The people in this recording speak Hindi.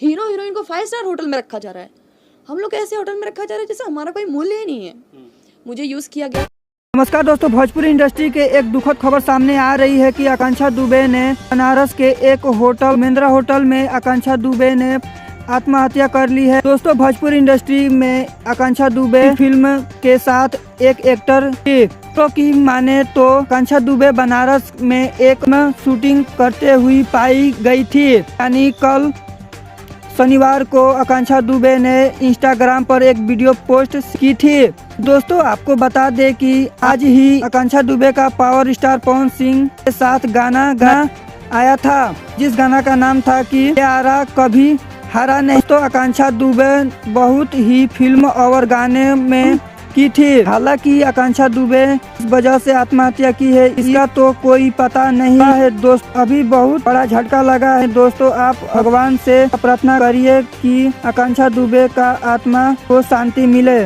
हीरो हीरोइन को 5 स्टार होटल में रखा जा रहा है, हम लोग ऐसे होटल में रखा जा रहा है जैसे हमारा कोई मूल्य ही नहीं है। मुझे यूज़ किया गया। नमस्कार दोस्तों, भोजपुरी इंडस्ट्री के एक दुखद खबर सामने आ रही है कि आकांक्षा दुबे ने बनारस के एक होटल महिंद्रा होटल में आकांक्षा दुबे ने आत्महत्या कर ली है। दोस्तों, भोजपुरी इंडस्ट्री में आकांक्षा दुबे फिल्म के साथ एक एक्टर थी। तो की माने तो आकांक्षा दुबे बनारस में एक शूटिंग करते हुई पाई गई थी। यानी कल शनिवार को आकांक्षा दुबे ने इंस्टाग्राम पर एक वीडियो पोस्ट की थी। दोस्तों, आपको बता दें कि आज ही आकांक्षा दुबे का पावर स्टार पवन सिंह के साथ गाना आया था, जिस गाना का नाम था कि प्यारा कभी हारा नहीं। तो आकांक्षा दुबे बहुत ही फिल्म और गाने में की थी। हालांकि आकांक्षा दुबे इस वजह से आत्महत्या की है, इसका तो कोई पता नहीं है। दोस्त, अभी बहुत बड़ा झटका लगा है। दोस्तों, आप भगवान से प्रार्थना करिए कि आकांक्षा दुबे का आत्मा को शांति मिले।